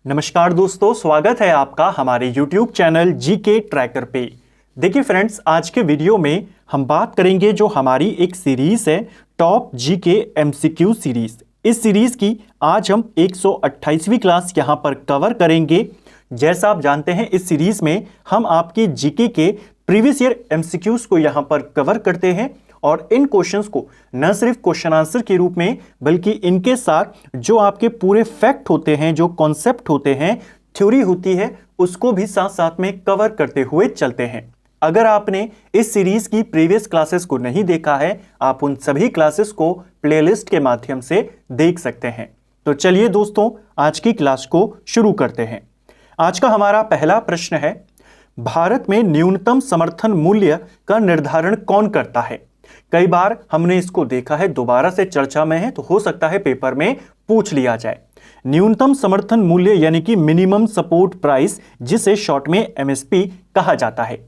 नमस्कार दोस्तों, स्वागत है आपका हमारे YouTube चैनल जीके ट्रैकर पे। देखिए फ्रेंड्स, आज के वीडियो में हम बात करेंगे जो हमारी एक सीरीज है टॉप जीके एमसीक्यू सीरीज। इस सीरीज की आज हम 128वीं क्लास यहाँ पर कवर करेंगे। जैसा आप जानते हैं, इस सीरीज में हम आपके जीके के प्रीवियस ईयर एमसीक्यूज को यहाँ पर कवर करते हैं और इन क्वेश्चंस को न सिर्फ क्वेश्चन आंसर के रूप में बल्कि इनके साथ जो आपके पूरे फैक्ट होते हैं, जो कॉन्सेप्ट होते हैं, थ्योरी होती है, उसको भी साथ साथ में कवर करते हुए चलते हैं। अगर आपने इस सीरीज की प्रीवियस क्लासेस को नहीं देखा है, आप उन सभी क्लासेस को प्लेलिस्ट के माध्यम से देख सकते हैं। तो चलिए दोस्तों, आज की क्लास को शुरू करते हैं। आज का हमारा पहला प्रश्न है, भारत में न्यूनतम समर्थन मूल्य का निर्धारण कौन करता है? कई बार हमने इसको देखा है, दोबारा से चर्चा में है, तो हो सकता है पेपर में पूछ लिया जाए। न्यूनतम समर्थन मूल्य यानी कि मिनिमम सपोर्ट प्राइस, जिसे शॉर्ट में एमएसपी कहा जाता है,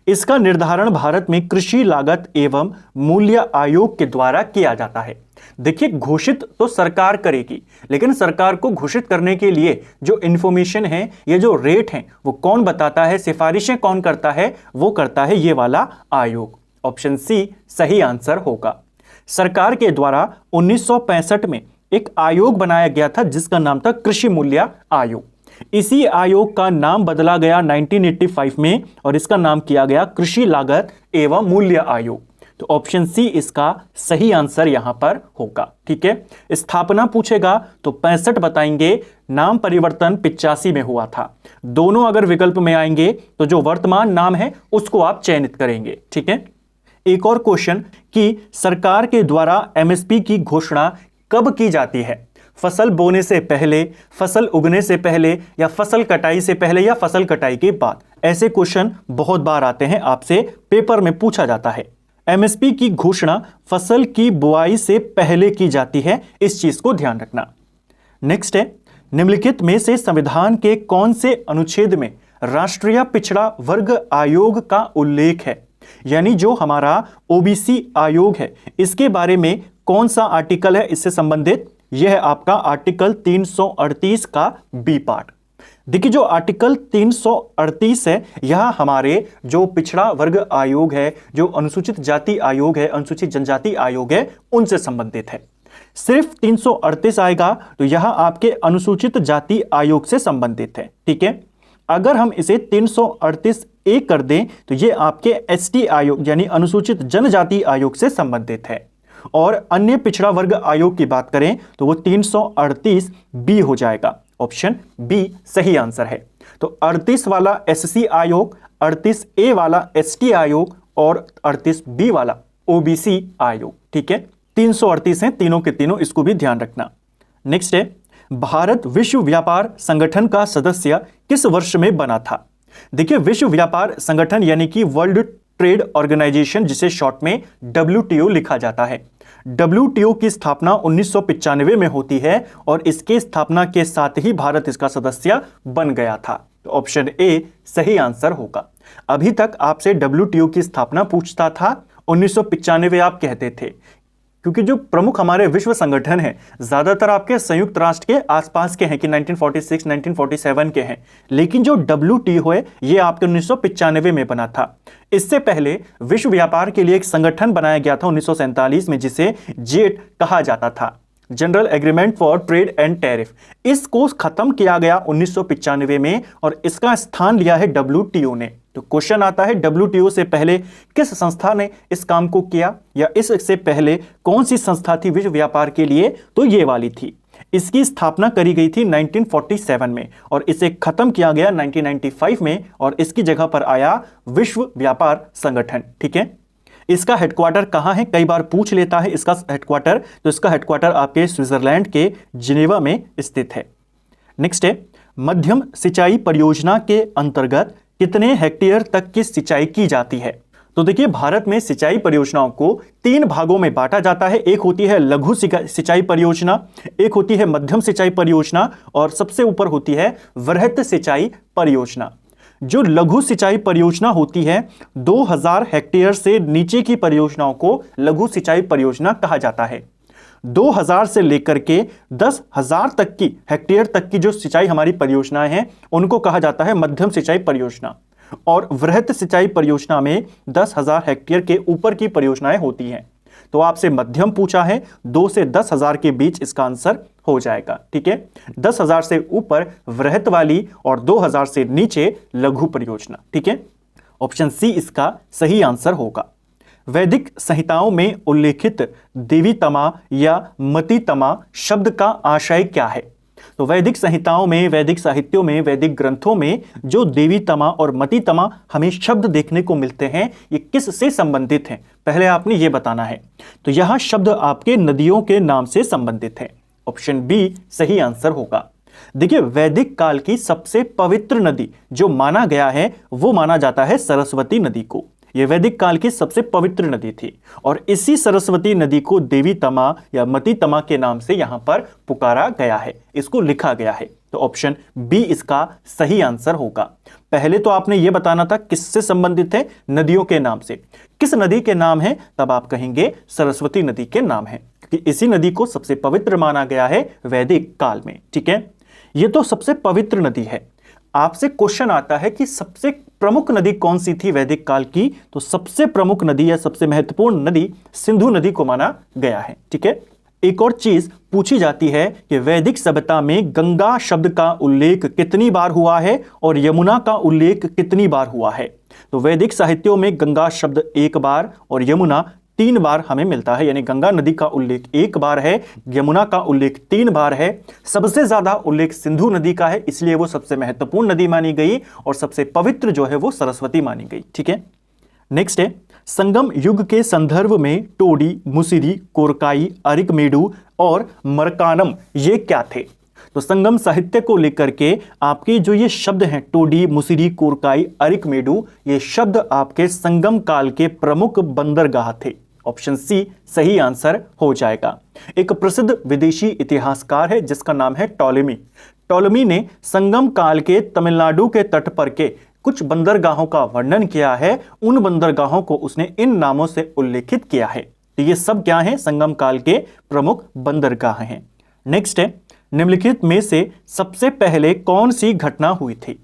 इसका निर्धारण भारत में कृषि लागत एवं मूल्य आयोग के द्वारा किया जाता है। देखिए, घोषित तो सरकार करेगी, लेकिन सरकार को घोषित करने के लिए जो इंफॉर्मेशन है, ये जो रेट है, वो कौन बताता है, सिफारिशें कौन करता है? वो करता है ये वाला आयोग। ऑप्शन सी सही आंसर होगा। सरकार के द्वारा 1965 में एक आयोग बनाया गया था जिसका नाम था कृषि मूल्य आयोग। इसी आयोग का नाम बदला गया 1985 में और इसका नाम किया गया कृषि लागत एवं मूल्य आयोग। तो ऑप्शन सी इसका सही आंसर यहां पर होगा। ठीक है, स्थापना पूछेगा तो 65 बताएंगे, नाम परिवर्तन 85 में हुआ था। दोनों अगर विकल्प में आएंगे तो जो वर्तमान नाम है उसको आप चयनित करेंगे। ठीक है, एक और क्वेश्चन कि सरकार के द्वारा एमएसपी की घोषणा कब की जाती है? फसल बोने से पहले, फसल उगने से पहले, या फसल कटाई से पहले, या फसल कटाई के बाद? ऐसे क्वेश्चन बहुत बार आते हैं, आपसे पेपर में पूछा जाता है। एमएसपी की घोषणा फसल की बुआई से पहले की जाती है, इस चीज को ध्यान रखना। नेक्स्ट है, निम्नलिखित में से संविधान के कौन से अनुच्छेद में राष्ट्रीय पिछड़ा वर्ग आयोग का उल्लेख है? यानी जो हमारा ओबीसी आयोग है, इसके बारे में कौन सा आर्टिकल है इससे संबंधित? यह है आपका आर्टिकल 338 का बी पार्ट। देखिए, जो आर्टिकल 338 है, यह हमारे जो पिछड़ा वर्ग आयोग है, जो अनुसूचित जाति आयोग है, अनुसूचित जनजाति आयोग है, उनसे संबंधित है। सिर्फ 338 आएगा तो यह आपके अनुसूचित जाति आयोग से संबंधित है। ठीक है, अगर हम इसे 338 ए कर दें तो ये आपके एसटी आयोग यानी अनुसूचित जनजाति आयोग से संबंधित है। और अन्य पिछड़ा वर्ग आयोग की बात करें तो वो 338 बी हो जाएगा। ऑप्शन बी सही आंसर है। तो 38 वाला एससी आयोग, 38 ए वाला एसटी आयोग और 38 बी वाला ओबीसी आयोग। ठीक है, 338 हैं तीनों के तीनों, इसको भी ध्यान रखना। नेक्स्ट है, भारत विश्व व्यापार संगठन का सदस्य किस वर्ष में बना था? देखिए, विश्व व्यापार संगठन यानी कि वर्ल्ड ट्रेड ऑर्गेनाइजेशन, जिसे शॉर्ट में WTO लिखा जाता है, WTO की स्थापना 1995 में होती है और इसके स्थापना के साथ ही भारत इसका सदस्य बन गया था। तो ऑप्शन ए सही आंसर होगा। अभी तक आपसे WTO की स्थापना पूछता था, 1995 आप कहते थे, क्योंकि जो प्रमुख हमारे विश्व संगठन हैं ज्यादातर आपके संयुक्त राष्ट्र के आसपास के हैं कि 1946, 1947 के हैं, लेकिन जो WTO है ये आपके 1995 में बना था। इससे पहले विश्व व्यापार के लिए एक संगठन बनाया गया था 1947 में, जिसे जेट कहा जाता था, general agreement for trade and tariff. इसको खत्म किया गया 1995 में और इसका स्थान लिया है WTO ने। तो क्वेश्चन आता है, WTO से पहले किस संस्था ने इस काम को किया, या इससे पहले कौन सी संस्था थी विश्व व्यापार के लिए? तो ये वाली थी। इसकी स्थापना करी गई थी 1947 में और इसे खत्म किया गया 1995 में और इसकी जगह पर आया विश्व व्यापार संगठन। ठीक है, इसका हेडक्वार्टर कहां है? कई बार पूछ लेता है इसका हेडक्वार्टर, तो इसका हेडक्वार्टर आपके स्विट्जरलैंड के जिनेवा में स्थित है। नेक्स्ट है, मध्यम सिंचाई परियोजना के अंतर्गत कितने हेक्टेयर तक की सिंचाई की जाती है? तो देखिए, भारत में सिंचाई परियोजनाओं को 3 भागों में बांटा जाता है। एक होती है लघु सिंचाई परियोजना, एक होती है मध्यम सिंचाई परियोजना और सबसे ऊपर होती है वृहत सिंचाई परियोजना। जो लघु सिंचाई परियोजना होती है, 2000 हेक्टेयर से नीचे की परियोजनाओं को लघु सिंचाई परियोजना कहा जाता है। 2000 से लेकर के 10,000 तक की हेक्टेयर तक की जो सिंचाई हमारी परियोजनाएं हैं उनको कहा जाता है मध्यम सिंचाई परियोजना, और वृहत सिंचाई परियोजना में 10,000 हेक्टेयर के ऊपर की परियोजनाएं होती हैं। तो आपसे मध्यम पूछा है, 2 से 10,000 के बीच इसका आंसर हो जाएगा। ठीक है, 10,000 से ऊपर वृहत वाली और 2,000 से नीचे लघु परियोजना। ठीक है, ऑप्शन सी इसका सही आंसर होगा। वैदिक संहिताओं में उल्लेखित देवीतमा या मतितमा शब्द का आशय क्या है? तो वैदिक संहिताओं में, वैदिक साहित्यों में, वैदिक ग्रंथों में जो देवीतमा और मतितमा हमें शब्द देखने को मिलते हैं, ये किस से संबंधित हैं, पहले आपने ये बताना है। तो यह शब्द आपके नदियों के नाम से संबंधित है। ऑप्शन बी सही आंसर होगा। देखिए, वैदिक काल की सबसे पवित्र नदी जो माना गया है वो माना जाता है सरस्वती नदी को। यह वैदिक काल की सबसे पवित्र नदी थी और इसी सरस्वती नदी को देवीतमा या मतितमा के नाम से यहां पर पुकारा गया है, इसको लिखा गया है। तो ऑप्शन बी इसका सही आंसर होगा। पहले तो आपने यह बताना था किससे संबंधित है, नदियों के नाम से। किस नदी के नाम है, तब आप कहेंगे सरस्वती नदी के नाम है, क्योंकि इसी नदी को सबसे पवित्र माना गया है वैदिक काल में। ठीक है, यह तो सबसे पवित्र नदी है। आपसे क्वेश्चन आता है कि सबसे प्रमुख नदी कौन सी थी वैदिक काल की, तो सबसे प्रमुख नदी या सबसे महत्वपूर्ण नदी सिंधु नदी को माना गया है। ठीक है, एक और चीज पूछी जाती है कि वैदिक सभ्यता में गंगा शब्द का उल्लेख कितनी बार हुआ है और यमुना का उल्लेख कितनी बार हुआ है। तो वैदिक साहित्यों में गंगा शब्द 1 बार और यमुना 3 बार हमें मिलता है, यानी गंगा नदी का उल्लेख 1 बार है, यमुना का उल्लेख 3 बार है। सबसे ज्यादा उल्लेख सिंधु नदी का है, इसलिए वो सबसे महत्वपूर्ण नदी मानी गई और सबसे पवित्र जो है वो सरस्वती मानी गई। ठीक है, नेक्स्ट है, संगम युग के संदर्भ में टोडी, मुसिरी, कोरकाई, अरिकमेडु और मरकानम ये क्या थे? तो संगम साहित्य को लेकर के आपके जो ये शब्द हैं टोडी, मुसिरी, कोरकाई, अरिकमेडु, ये शब्द आपके संगम काल के प्रमुख बंदरगाह थे। ऑप्शन सी सही आंसर हो जाएगा। एक प्रसिद्ध विदेशी इतिहासकार है जिसका नाम है टॉलेमी। टॉलेमी ने संगम काल के तमिलनाडु के तट पर के कुछ बंदरगाहों का वर्णन किया है। उन बंदरगाहों को उसने इन नामों से उल्लेखित किया है। तो ये सब क्या है, संगम काल के प्रमुख बंदरगाह हैं। नेक्स्ट है, निम्नलिखित में से सबसे पहले कौन सी घटना हुई थी?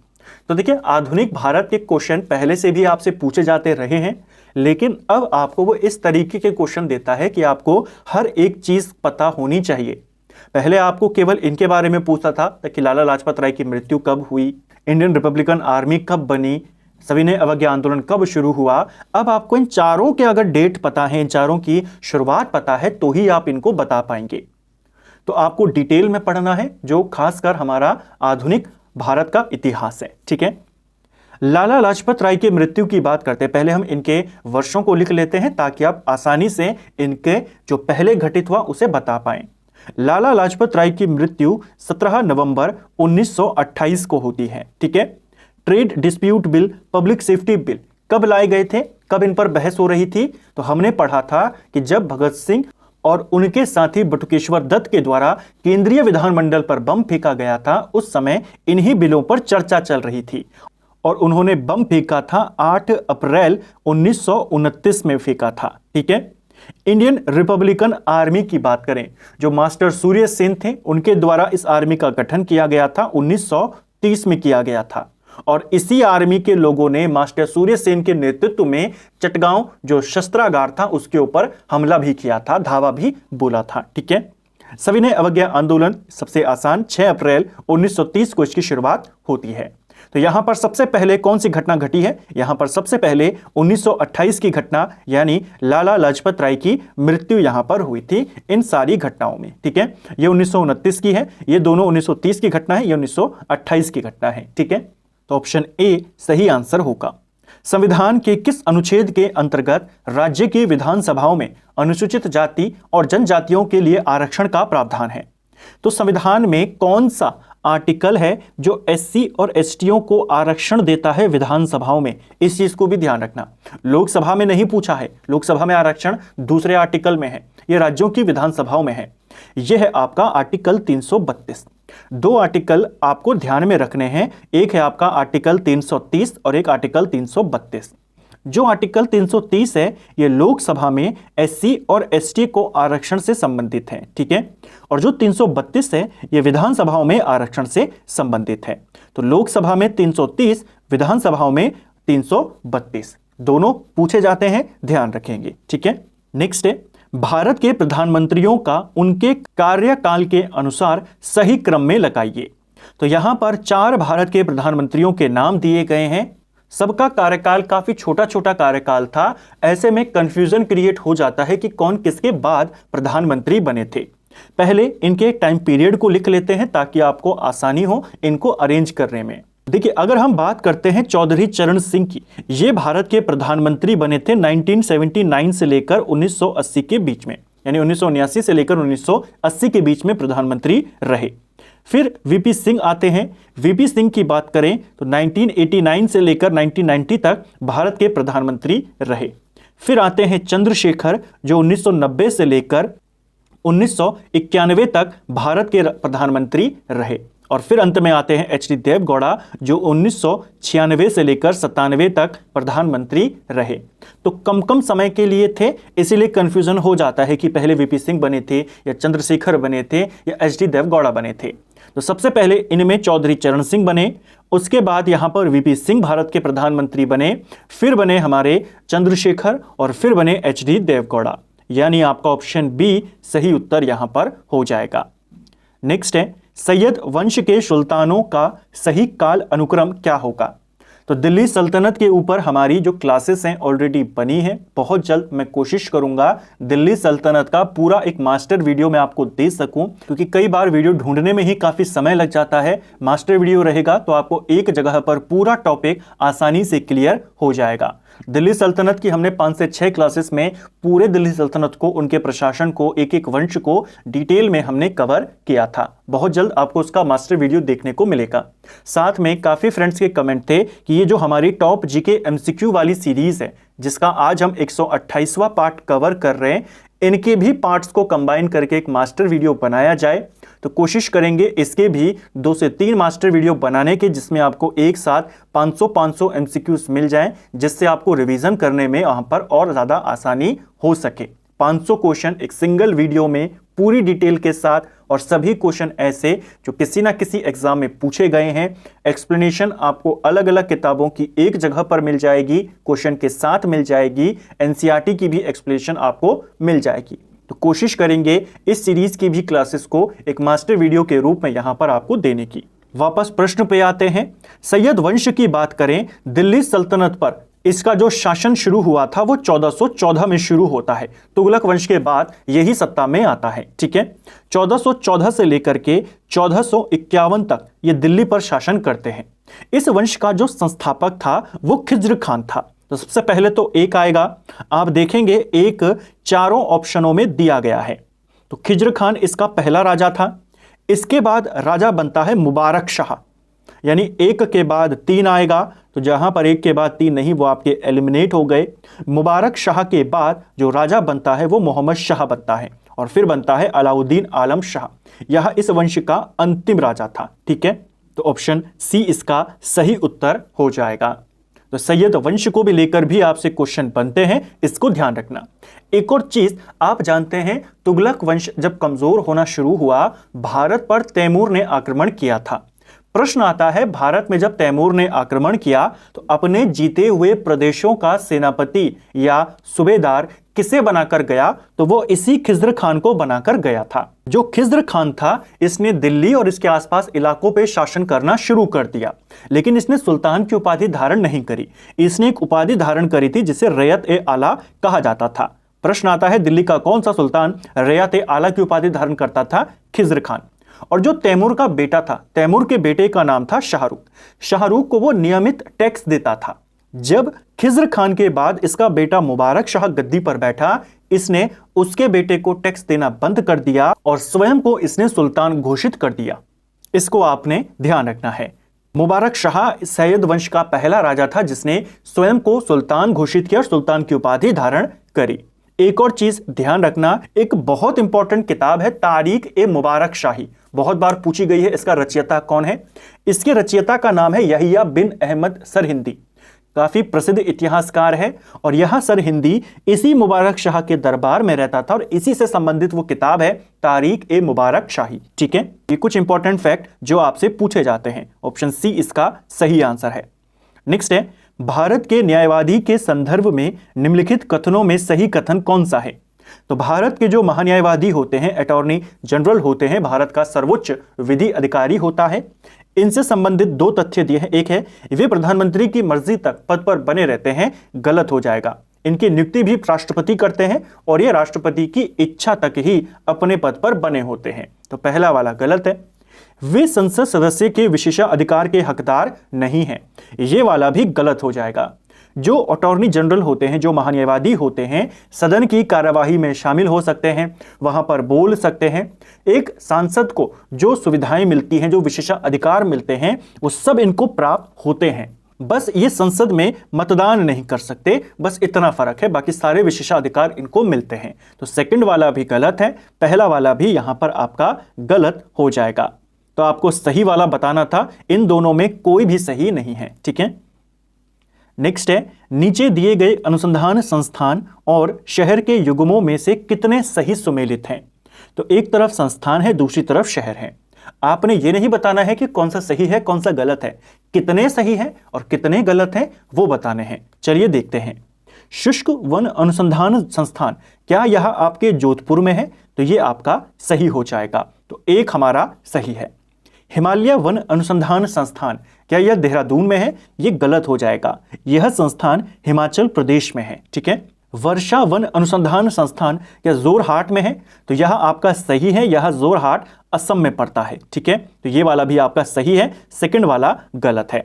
तो देखिए, आधुनिक भारत के क्वेश्चन पहले से भी आपसे पूछे जाते रहे हैं, लेकिन अब आपको वो इस तरीके के क्वेश्चन देता है कि आपको हर एक चीज पता होनी चाहिए। पहले आपको केवल इनके बारे में पूछता था कि लाला लाजपत राय की मृत्यु कब हुई, इंडियन रिपब्लिकन आर्मी कब बनी, सविनय अवज्ञा आंदोलन कब शुरू हुआ। अब आपको इन चारों के अगर डेट पता है, इन चारों की शुरुआत पता है, तो ही आप इनको बता पाएंगे। तो आपको डिटेल में पढ़ना है, जो खासकर हमारा आधुनिक भारत का इतिहास है। ठीक है, लाला लाजपत राय की मृत्यु की बात करते हैं, पहले हम इनके वर्षों को लिख लेते हैं ताकि आप आसानी से इनके जो पहले घटित हुआ उसे बता पाएं। लाला लाजपत राय की मृत्यु 17 नवंबर 1928 को होती है। ठीक है, trade dispute bill, public safety bill कब लाए गए थे, कब इन पर बहस हो रही थी? तो हमने पढ़ा था कि जब भगत सिंह और उनके साथी बटुकेश्वर दत्त के द्वारा केंद्रीय विधानमंडल पर बम फेंका गया था, उस समय इन्हीं बिलों पर चर्चा चल रही थी और उन्होंने बम फेंका था 8 अप्रैल 1929 में फेंका था। ठीक है, इंडियन रिपब्लिकन आर्मी की बात करें, जो मास्टर सूर्य सेन थे, उनके द्वारा इस आर्मी का गठन किया गया था, 1930 में किया गया था और इसी आर्मी के लोगों ने मास्टर सूर्य सेन के नेतृत्व में चटगांव जो शस्त्रागार था उसके ऊपर हमला भी किया था, धावा भी बोला था। ठीक है, सविनय अवज्ञा आंदोलन सबसे आसान, 6 अप्रैल 1930 को इसकी शुरुआत होती है। तो यहां पर सबसे पहले कौन सी घटना घटी है? यहां पर सबसे पहले 1928 की घटना यानी लाला लाजपत राय की मृत्यु यहां पर हुई थी इन सारी घटनाओं में। ठीक है, ये 1929 की है, ये दोनों 1930 की घटना है, ये 1928 की घटना है। ठीक है, तो ऑप्शन ए सही आंसर होगा। संविधान के किस अनुच्छेद के अंतर्गत राज्य की विधानसभाओं में अनुसूचित जाति और जनजातियों के लिए आरक्षण का प्रावधान है? तो संविधान में कौन सा आर्टिकल है जो एससी और एसटीओ को आरक्षण देता है विधानसभाओं में? इस चीज को भी ध्यान रखना, लोकसभा में नहीं पूछा है, लोकसभा में आरक्षण दूसरे आर्टिकल में है, यह राज्यों की विधानसभाओं में है। यह है आपका आर्टिकल 332। 2 आर्टिकल आपको ध्यान में रखने हैं, एक है आपका आर्टिकल 330 और एक आर्टिकल 332। जो आर्टिकल 330 है ये लोकसभा में एससी और एसटी को आरक्षण से संबंधित है, ठीक है। और जो 332 है ये विधानसभाओं में आरक्षण से संबंधित है। तो लोकसभा में 330, विधानसभाओं में 332, दोनों पूछे जाते हैं, ध्यान रखेंगे, ठीक है। नेक्स्ट है, भारत के प्रधानमंत्रियों का उनके कार्यकाल के अनुसार सही क्रम में लगाइए। तो यहां पर 4 भारत के प्रधानमंत्रियों के नाम दिए गए हैं। सबका कार्यकाल काफी छोटा छोटा कार्यकाल था, ऐसे में कंफ्यूजन क्रिएट हो जाता है कि कौन किसके बाद प्रधानमंत्री बने थे। पहले इनके टाइम पीरियड को लिख लेते हैं ताकि आपको आसानी हो इनको अरेंज करने में। देखिए, अगर हम बात करते हैं चौधरी चरण सिंह की, ये भारत के प्रधानमंत्री बने थे 1979 से लेकर 1980 के बीच में, यानी 1979 से लेकर 1980 के बीच में प्रधानमंत्री रहे। फिर वीपी सिंह आते हैं। वीपी सिंह की बात करें तो 1989 से लेकर 1990 तक भारत के प्रधानमंत्री रहे। फिर आते हैं चंद्रशेखर, जो 1990 से लेकर 1991 तक भारत के प्रधानमंत्री रहे। और फिर अंत में आते हैं एचडी देवगौड़ा, जो 1996 से लेकर 97 तक प्रधानमंत्री रहे। तो कम कम समय के लिए थे, इसीलिए कंफ्यूजन हो जाता है कि पहले वीपी सिंह बने थे या चंद्रशेखर बने थे या एचडी देवगौड़ा बने थे। तो सबसे पहले इनमें चौधरी चरण सिंह बने, उसके बाद यहां पर वीपी सिंह भारत के प्रधानमंत्री बने, फिर बने हमारे चंद्रशेखर और फिर बने एचडी देवगौड़ा, यानी आपका ऑप्शन बी सही उत्तर यहां पर हो जाएगा। नेक्स्ट है, सैयद वंश के सुल्तानों का सही काल अनुक्रम क्या होगा। तो दिल्ली सल्तनत के ऊपर हमारी जो क्लासेस हैं ऑलरेडी बनी है। बहुत जल्द मैं कोशिश करूंगा दिल्ली सल्तनत का पूरा एक मास्टर वीडियो मैं आपको दे सकूं, क्योंकि कई बार वीडियो ढूंढने में ही काफी समय लग जाता है। मास्टर वीडियो रहेगा तो आपको एक जगह पर पूरा टॉपिक आसानी से क्लियर हो जाएगा। दिल्ली सल्तनत की हमने 5 से 6 क्लासेस में पूरे दिल्ली सल्तनत को, उनके प्रशासन को, एक एक वंश को डिटेल में हमने कवर किया था। बहुत जल्द आपको उसका मास्टर वीडियो देखने को मिलेगा। साथ में काफी फ्रेंड्स के कमेंट थे कि ये जो हमारी टॉप जीके एमसीक्यू वाली सीरीज है, जिसका आज हम 128वां पार्ट कवर कर रहे हैं, इनके भी पार्ट्स को कंबाइन करके एक मास्टर वीडियो बनाया जाए। तो कोशिश करेंगे इसके भी 2 से 3 मास्टर वीडियो बनाने के, जिसमें आपको एक साथ 500 एमसीक्यूज मिल जाएं, जिससे आपको रिवीजन करने में वहां पर और ज्यादा आसानी हो सके। 500 क्वेश्चन एक सिंगल वीडियो में पूरी डिटेल के साथ, और सभी क्वेश्चन ऐसे जो किसी ना किसी एग्जाम में पूछे गए हैं। एक्सप्लेनेशन आपको अलग अलग किताबों की एक जगह पर मिल जाएगी, क्वेश्चन के साथ मिल जाएगी। एनसीईआरटी की भी एक्सप्लेनेशन आपको मिल जाएगी। तो कोशिश करेंगे इस सीरीज की भी क्लासेस को एक मास्टर वीडियो के रूप में यहां पर आपको देने की। वापस प्रश्न पे आते हैं। सैयद वंश की बात करें, दिल्ली सल्तनत पर इसका जो शासन शुरू हुआ था वो 1414 में शुरू होता है। तुगलक वंश के बाद यही सत्ता में आता है, ठीक है। 1414 से लेकर के 1451 तक ये दिल्ली पर शासन करते हैं। इस वंश का जो संस्थापक था वो खिज्र खान था। तो सबसे पहले तो एक आएगा, आप देखेंगे एक चारों ऑप्शनों में दिया गया है। तो खिज्र खान इसका पहला राजा था। इसके बाद राजा बनता है मुबारक शाह, यानी एक के बाद 3 आएगा। तो जहां पर एक के बाद 3 नहीं, वो आपके एलिमिनेट हो गए। मुबारक शाह के बाद जो राजा बनता है वो मोहम्मद शाह बनता है, और फिर बनता है अलाउद्दीन आलम शाह। यह इस वंश का अंतिम राजा था, ठीक है। तो ऑप्शन सी इसका सही उत्तर हो जाएगा। तो सैयद वंश को भी लेकर भी आपसे क्वेश्चन बनते हैं, इसको ध्यान रखना। एक और चीज आप जानते हैं, तुगलक वंश जब कमजोर होना शुरू हुआ, भारत पर तैमूर ने आक्रमण किया था। प्रश्न आता है, भारत में जब तैमूर ने आक्रमण किया तो अपने जीते हुए प्रदेशों का सेनापति या सूबेदार किसे बनाकर गया? तो वो इसी खिज्र खान को बनाकर गया था। जो खिज्र खान था, इसने दिल्ली और इसके आसपास इलाकों पे शासन करना शुरू कर दिया, लेकिन इसने सुल्तान की उपाधि धारण नहीं करी। इसने एक उपाधि धारण करी थी जिसे रैयत-ए-आला कहा जाता था। प्रश्न आता है, दिल्ली का कौन सा सुल्तान रैयत-ए-आला की उपाधि धारण करता था? खिज्र खान। और जो तैमूर का बेटा था, तैमूर के बेटे का नाम था शाहरुख। शाहरुख को वो नियमित टैक्स देता था। जब खिज्र खान के बाद इसका बेटा मुबारक शाह गद्दी पर बैठा, इसने उसके बेटे को टैक्स देना बंद कर दिया और स्वयं को इसने सुल्तान घोषित कर दिया। इसको आपने ध्यान रखना है। मुबारक शाह सैयद वंश का पहला राजा था जिसने स्वयं को सुल्तान घोषित किया और सुल्तान की उपाधि धारण करी। एक और चीज ध्यान रखना, एक बहुत इंपॉर्टेंट किताब है तारीख-ए-मुबारक शाही, बहुत बार पूछी गई है। इसका रचयिता कौन है? इसके रचयिता का नाम है यहिया बिन अहमद सरहिंदी। काफी प्रसिद्ध इतिहासकार है और यह सर हिंदी इसी मुबारक शाह के दरबार में रहता था और इसी से संबंधित वो किताब है तारीख ए मुबारक शाही। ठीक है, ये कुछ इंपॉर्टेंट फैक्ट जो आपसे पूछे जाते हैं। ऑप्शन सी इसका सही आंसर है। नेक्स्ट है, भारत के न्यायवादी के संदर्भ में निम्नलिखित कथनों में सही कथन कौन सा है? तो भारत के जो महान्यायवादी होते हैं, अटॉर्नी जनरल होते हैं, भारत का सर्वोच्च विधि अधिकारी होता है, इनसे संबंधित दो तथ्य दिए हैं। एक है वे प्रधानमंत्री की मर्जी तक पद पर बने रहते हैं, गलत हो जाएगा। इनकी नियुक्ति भी राष्ट्रपति करते हैं और ये राष्ट्रपति की इच्छा तक ही अपने पद पर बने होते हैं, तो पहला वाला गलत है। वे संसद सदस्य के विशेषाधिकार के हकदार नहीं हैं, ये वाला भी गलत हो जाएगा। जो अटॉर्नी जनरल होते हैं, जो महान्यायवादी होते हैं, सदन की कार्यवाही में शामिल हो सकते हैं, वहां पर बोल सकते हैं। एक सांसद को जो सुविधाएं मिलती हैं, जो विशेषाधिकार मिलते हैं, वो सब इनको प्राप्त होते हैं। बस ये संसद में मतदान नहीं कर सकते, बस इतना फर्क है, बाकी सारे विशेषाधिकार इनको मिलते हैं। तो सेकंड वाला भी गलत है, पहला वाला भी यहां पर आपका गलत हो जाएगा। तो आपको सही वाला बताना था, इन दोनों में कोई भी सही नहीं है। ठीक है, नेक्स्ट है, नीचे दिए गए अनुसंधान संस्थान और शहर के युग्मों में से कितने सही सुमेलित हैं? तो एक तरफ संस्थान है, दूसरी तरफ शहर है। आपने ये नहीं बताना है कि कौन सा सही है कौन सा गलत है, कितने सही है और कितने गलत है वो बताने हैं। चलिए देखते हैं। शुष्क वन अनुसंधान संस्थान, क्या यह आपके जोधपुर में है? तो ये आपका सही हो जाएगा, तो एक हमारा सही है। हिमालय वन अनुसंधान संस्थान, क्या यह देहरादून में है? ये गलत हो जाएगा, यह संस्थान हिमाचल प्रदेश में है। ठीक है, वर्षा वन अनुसंधान संस्थान क्या जोरहाट में है? तो यह आपका सही है, यह जोरहाट असम में पड़ता है। ठीक है, तो ये वाला भी आपका सही है, सेकंड वाला गलत है।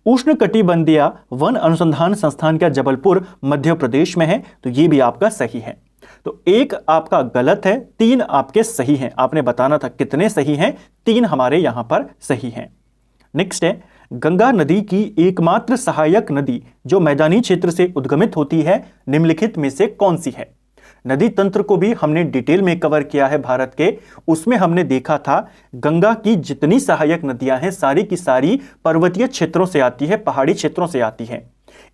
उष्णकटिबंधीय वन अनुसंधान संस्थान क्या जबलपुर मध्य प्रदेश में है? तो ये भी आपका सही है। तो एक आपका गलत है, तीन आपके सही हैं। आपने बताना था कितने सही हैं, तीन हमारे यहां पर सही हैं। नेक्स्ट है, गंगा नदी की एकमात्र सहायक नदी जो मैदानी क्षेत्र से उद्गमित होती है, निम्नलिखित में से कौन सी है? नदी तंत्र को भी हमने डिटेल में कवर किया है भारत के, उसमें हमने देखा था गंगा की जितनी सहायक नदियां हैं सारी की सारी पर्वतीय क्षेत्रों से आती है, पहाड़ी क्षेत्रों से आती है।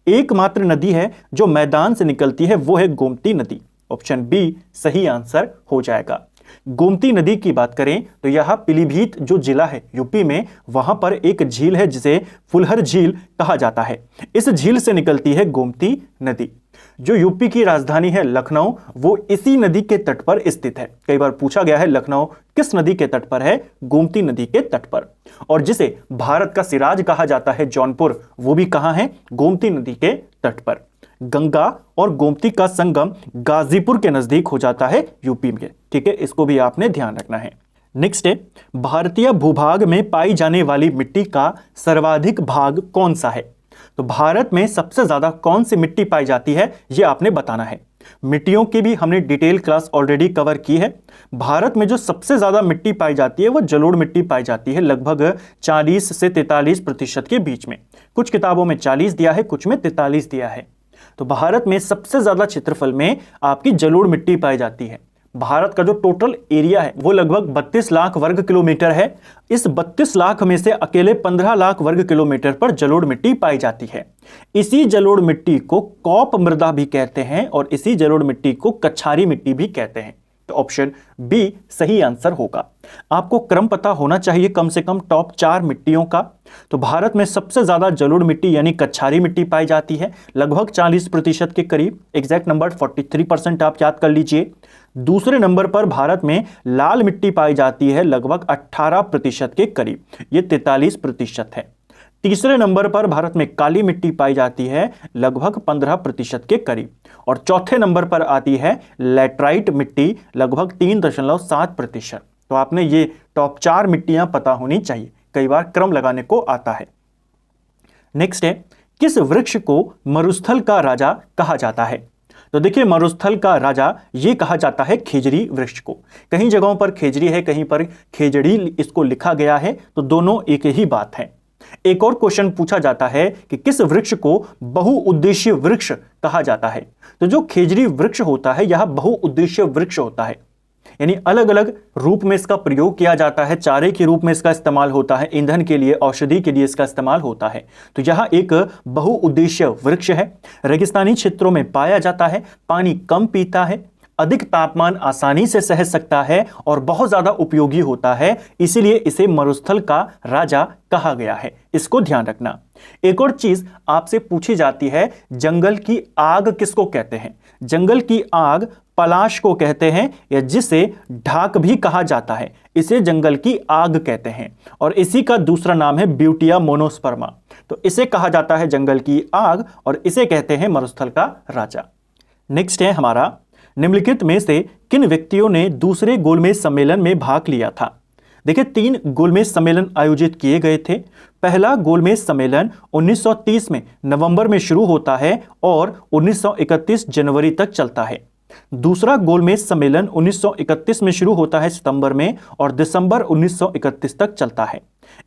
एकमात्र नदी है जो मैदान से निकलती है, वो है गोमती नदी। ऑप्शन बी सही आंसर हो जाएगा। गोमती नदी की बात करें तो यह पीलीभीत जो जिला है यूपी में, वहां पर एक झील है जिसे फुलहर झील कहा जाता है। इस झील से निकलती है गोमती नदी। जो यूपी की राजधानी है लखनऊ, वो इसी नदी के तट पर स्थित है। कई बार पूछा गया है लखनऊ किस नदी के तट पर है? गोमती नदी के तट पर। और जिसे भारत का सिराज कहा जाता है जौनपुर, वो भी कहां है? गोमती नदी के तट पर। गंगा और गोमती का संगम गाजीपुर के नजदीक हो जाता है यूपी में। ठीक है, इसको भी आपने ध्यान रखना है। नेक्स्ट है, भारतीय भूभाग में पाई जाने वाली मिट्टी का सर्वाधिक भाग कौन सा है? तो भारत में सबसे ज्यादा कौन सी मिट्टी पाई जाती है, यह आपने बताना है। मिट्टियों की भी हमने डिटेल क्लास ऑलरेडी कवर की है। भारत में जो सबसे ज्यादा मिट्टी पाई जाती है वो जलोढ़ मिट्टी पाई जाती है, लगभग 40 से 43% के बीच में। कुछ किताबों में 40 दिया है, कुछ में 43 दिया है। तो भारत में सबसे ज्यादा क्षेत्रफल में आपकी जलोढ़ मिट्टी पाई जाती है। भारत का जो टोटल एरिया है वो लगभग 32 लाख वर्ग किलोमीटर है। इस 32 लाख में से अकेले 15 लाख वर्ग किलोमीटर पर जलोढ़ मिट्टी पाई जाती है। इसी जलोढ़ मिट्टी को कौप मृदा भी कहते हैं और इसी जलोढ़ मिट्टी को कछारी मिट्टी भी कहते हैं। तो ऑप्शन बी सही आंसर होगा। आपको क्रम पता होना चाहिए कम से कम टॉप 4 मिट्टियों का। तो भारत में सबसे ज्यादा जलोढ़ मिट्टी यानी कछारी मिट्टी पाई जाती है, लगभग 40% के करीब। एग्जैक्ट नंबर 43% आप याद कर लीजिए। दूसरे नंबर पर भारत में लाल मिट्टी पाई जाती है, लगभग 18% के करीब, ये 43% है। तीसरे नंबर पर भारत में काली मिट्टी पाई जाती है, लगभग 15% के करीब। और चौथे नंबर पर आती है लैटराइट मिट्टी, लगभग 3.7%। तो आपने ये टॉप 4 मिट्टियां पता होनी चाहिए, कई बार क्रम लगाने को आता है। नेक्स्ट है, किस वृक्ष को मरुस्थल का राजा कहा जाता है? तो देखिए, मरुस्थल का राजा ये कहा जाता है खेजड़ी वृक्ष को। कहीं जगहों पर खेजड़ी है, कहीं पर खेजड़ी इसको लिखा गया है, तो दोनों एक ही बात है। एक और क्वेश्चन पूछा जाता है कि किस वृक्ष को बहुउद्देशीय वृक्ष कहा जाता है? तो जो खेजड़ी वृक्ष होता है यह बहुउद्देशीय वृक्ष होता है। यानी अलग अलग रूप में इसका प्रयोग किया जाता है। चारे के रूप में इसका इस्तेमाल होता है, ईंधन के लिए, औषधि के लिए इसका इस्तेमाल होता है। तो यह एक बहुउद्देश्य वृक्ष है, रेगिस्तानी क्षेत्रों में पाया जाता है, पानी कम पीता है, अधिक तापमान आसानी से सह सकता है और बहुत ज्यादा उपयोगी होता है, इसीलिए इसे मरुस्थल का राजा कहा गया है। इसको ध्यान रखना। एक और चीज आपसे पूछी जाती है, जंगल की आग किसको कहते हैं? जंगल की आग पलाश को कहते हैं, या जिसे ढाक भी कहा जाता है, इसे जंगल की आग कहते हैं। और इसी का दूसरा नाम है ब्यूटिया मोनोस्पर्मा। तो इसे कहा जाता है जंगल की आग और इसे कहते हैं मरुस्थल का राजा। नेक्स्ट है हमारा, निम्नलिखित में से किन व्यक्तियों ने दूसरे गोलमेज सम्मेलन में भाग लिया था? देखिए 3 गोलमेज सम्मेलन आयोजित किए गए थे। पहला गोलमेज सम्मेलन 1930 में नवंबर में शुरू होता है और 1931 जनवरी तक चलता है। दूसरा गोलमेज सम्मेलन 1931 में शुरू होता है सितंबर में और दिसंबर 1931 तक चलता है।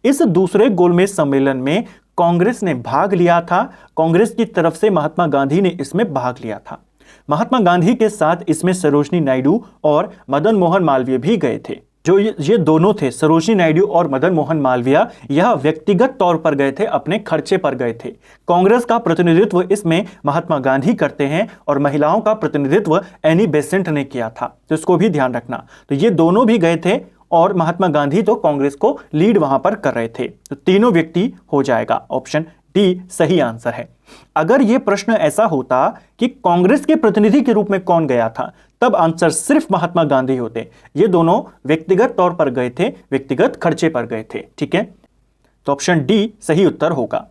इस दूसरे गोलमेज सम्मेलन में कांग्रेस ने भाग लिया था। कांग्रेस की तरफ से महात्मा गांधी ने इसमें भाग लिया था। महात्मा गांधी के साथ इसमें सरोजिनी नायडू और मदन मोहन मालवीय भी गए थे। जो ये दोनों थे, सरोजिनी नायडू और मदन मोहन मालवीय, यह व्यक्तिगत तौर पर गए थे, अपने खर्चे पर गए थे। कांग्रेस का प्रतिनिधित्व इसमें महात्मा गांधी करते हैं और महिलाओं का प्रतिनिधित्व एनी बेसेंट ने किया था, तो इसको भी ध्यान रखना। तो ये दोनों भी गए थे और महात्मा गांधी तो कांग्रेस को लीड वहां पर कर रहे थे। तो तीनों व्यक्ति हो जाएगा, ऑप्शन डी सही आंसर है। अगर यह प्रश्न ऐसा होता कि कांग्रेस के प्रतिनिधि के रूप में कौन गया था, तब आंसर सिर्फ महात्मा गांधी होते। ये दोनों व्यक्तिगत तौर पर गए थे, व्यक्तिगत खर्चे पर गए थे। ठीक है, तो ऑप्शन डी सही उत्तर होगा।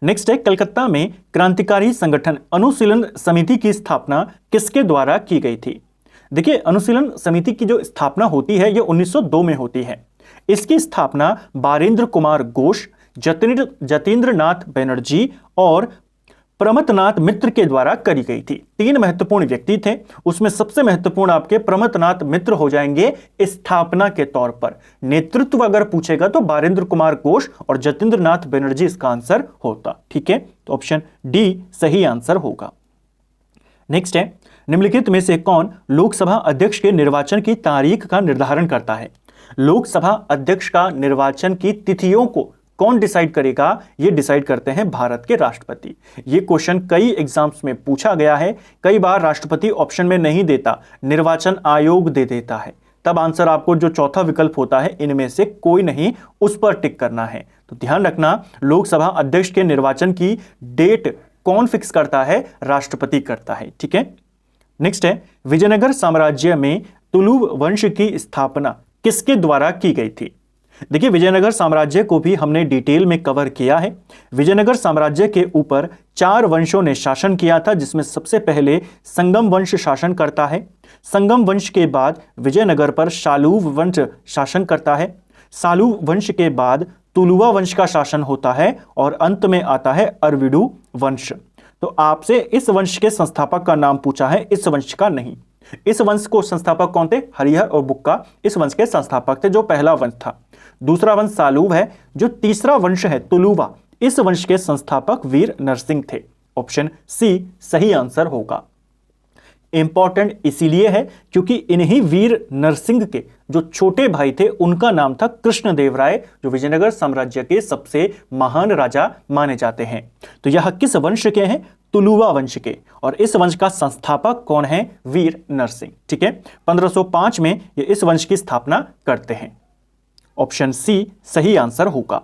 नेक्स्ट है, कलकत्ता में क्रांतिकारी संगठन अनुशीलन समिति की स्थापना किसके द्वारा की गई थी? देखिए, अनुशीलन समिति की जो स्थापना होती है यह 1902 में होती है। इसकी स्थापना बारेंद्र कुमार घोष, जतीन्द्र नाथ बनर्जी और प्रमथनाथ मित्र के द्वारा करी गई थी। 3 महत्वपूर्ण व्यक्ति थे, उसमें सबसे महत्वपूर्ण आपके प्रमथनाथ मित्र हो जाएंगे स्थापना के तौर पर। नेतृत्व अगर पूछेगा तो बारेंद्र कुमार घोष और जतीन्द्र नाथ बनर्जी इसका आंसर होता। ठीक है, तो ऑप्शन डी सही आंसर होगा। नेक्स्ट है, निम्नलिखित में से कौन लोकसभा अध्यक्ष के निर्वाचन की तारीख का निर्धारण करता है? लोकसभा अध्यक्ष का निर्वाचन की तिथियों को कौन डिसाइड करेगा? ये डिसाइड करते हैं भारत के राष्ट्रपति। ये क्वेश्चन कई एग्जाम्स में पूछा गया है। कई बार राष्ट्रपति ऑप्शन में नहीं देता, निर्वाचन आयोग दे देता है। तब आंसर आपको जो चौथा विकल्प होता है इनमें से कोई नहीं, उस पर टिक करना है। तो ध्यान रखना, लोकसभा अध्यक्ष के निर्वाचन की डेट कौन फिक्स करता है? राष्ट्रपति करता है। ठीक है, नेक्स्ट है, विजयनगर साम्राज्य में तुलु वंश की स्थापना किसके द्वारा की गई थी? देखिए, विजयनगर साम्राज्य को भी हमने डिटेल में कवर किया है। विजयनगर साम्राज्य के ऊपर 4 वंशों ने शासन किया था, जिसमें सबसे पहले संगम वंश शासन करता है। संगम वंश के बाद विजयनगर पर शालूव वंश शासन करता है। शालूव वंश के बाद तुलुवा वंश का शासन होता है और अंत में आता है अरविडू वंश। तो आपसे इस वंश के संस्थापक का नाम पूछा है, इस वंश का नहीं। इस वंश को संस्थापक कौन थे? हरिहर और बुक्का इस वंश के संस्थापक थे, जो पहला वंश था। दूसरा वंश सालूव है। जो तीसरा वंश है तुलुवा, इस वंश के संस्थापक वीर नरसिंह थे। ऑप्शन सी सही आंसर होगा। इंपॉर्टेंट इसीलिए है क्योंकि इन्हीं वीर नरसिंह के जो छोटे भाई थे उनका नाम था कृष्णदेवराय, जो विजयनगर साम्राज्य के सबसे महान राजा माने जाते हैं। तो यह किस वंश के हैं? तुलुवा वंश के। और इस वंश का संस्थापक कौन है? वीर नरसिंह। ठीक है, 1505 में ये इस वंश की स्थापना करते हैं। ऑप्शन सी सही आंसर होगा।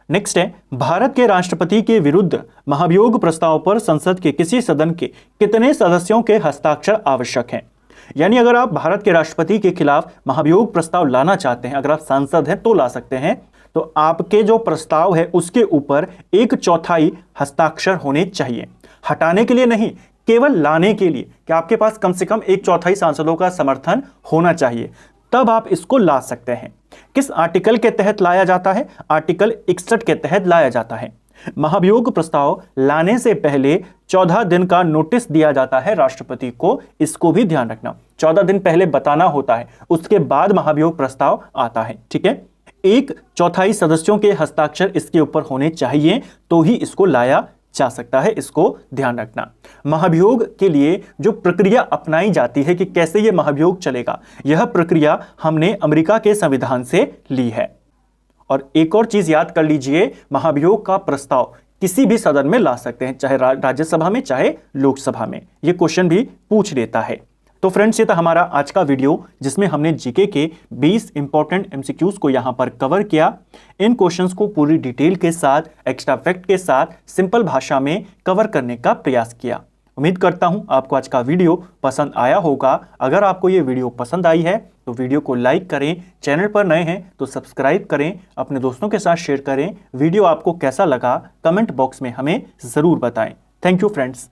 नेक्स्ट है, भारत के राष्ट्रपति के विरुद्ध महाभियोग प्रस्ताव पर संसद के किसी सदन के कितने सदस्यों के हस्ताक्षर आवश्यक हैं? यानी अगर आप भारत के राष्ट्रपति के खिलाफ महाभियोग प्रस्ताव लाना चाहते हैं, अगर आप सांसद हैं तो ला सकते हैं, तो आपके जो प्रस्ताव है उसके ऊपर 1/4 हस्ताक्षर होने चाहिए। हटाने के लिए नहीं, केवल लाने के लिए कि आपके पास कम से कम 1/4 सांसदों का समर्थन होना चाहिए, तब आप इसको ला सकते हैं। किस आर्टिकल के तहत लाया जाता है? आर्टिकल 61 के तहत लाया जाता है। महाभियोग प्रस्ताव लाने से पहले 14 दिन का नोटिस दिया जाता है राष्ट्रपति को। इसको भी ध्यान रखना, 14 दिन पहले बताना होता है, उसके बाद महाभियोग प्रस्ताव आता है। ठीक है, 1/4 सदस्यों के हस्ताक्षर इसके ऊपर होने चाहिए तो ही इसको लाया जा सकता है, इसको ध्यान रखना। महाभियोग के लिए जो प्रक्रिया अपनाई जाती है कि कैसे यह महाभियोग चलेगा, यह प्रक्रिया हमने अमेरिका के संविधान से ली है। और एक और चीज याद कर लीजिए, महाभियोग का प्रस्ताव किसी भी सदन में ला सकते हैं, चाहे राज्यसभा में चाहे लोकसभा में। यह क्वेश्चन भी पूछ लेता है। तो फ्रेंड्स, ये था हमारा आज का वीडियो जिसमें हमने जीके के 20 इंपॉर्टेंट एमसीक्यूज को यहां पर कवर किया। इन क्वेश्चंस को पूरी डिटेल के साथ, एक्स्ट्रा फैक्ट के साथ, सिंपल भाषा में कवर करने का प्रयास किया। उम्मीद करता हूं आपको आज का वीडियो पसंद आया होगा। अगर आपको ये वीडियो पसंद आई है तो वीडियो को लाइक करें, चैनल पर नए हैं तो सब्सक्राइब करें, अपने दोस्तों के साथ शेयर करें। वीडियो आपको कैसा लगा कमेंट बॉक्स में हमें ज़रूर बताएं। Thank you friends.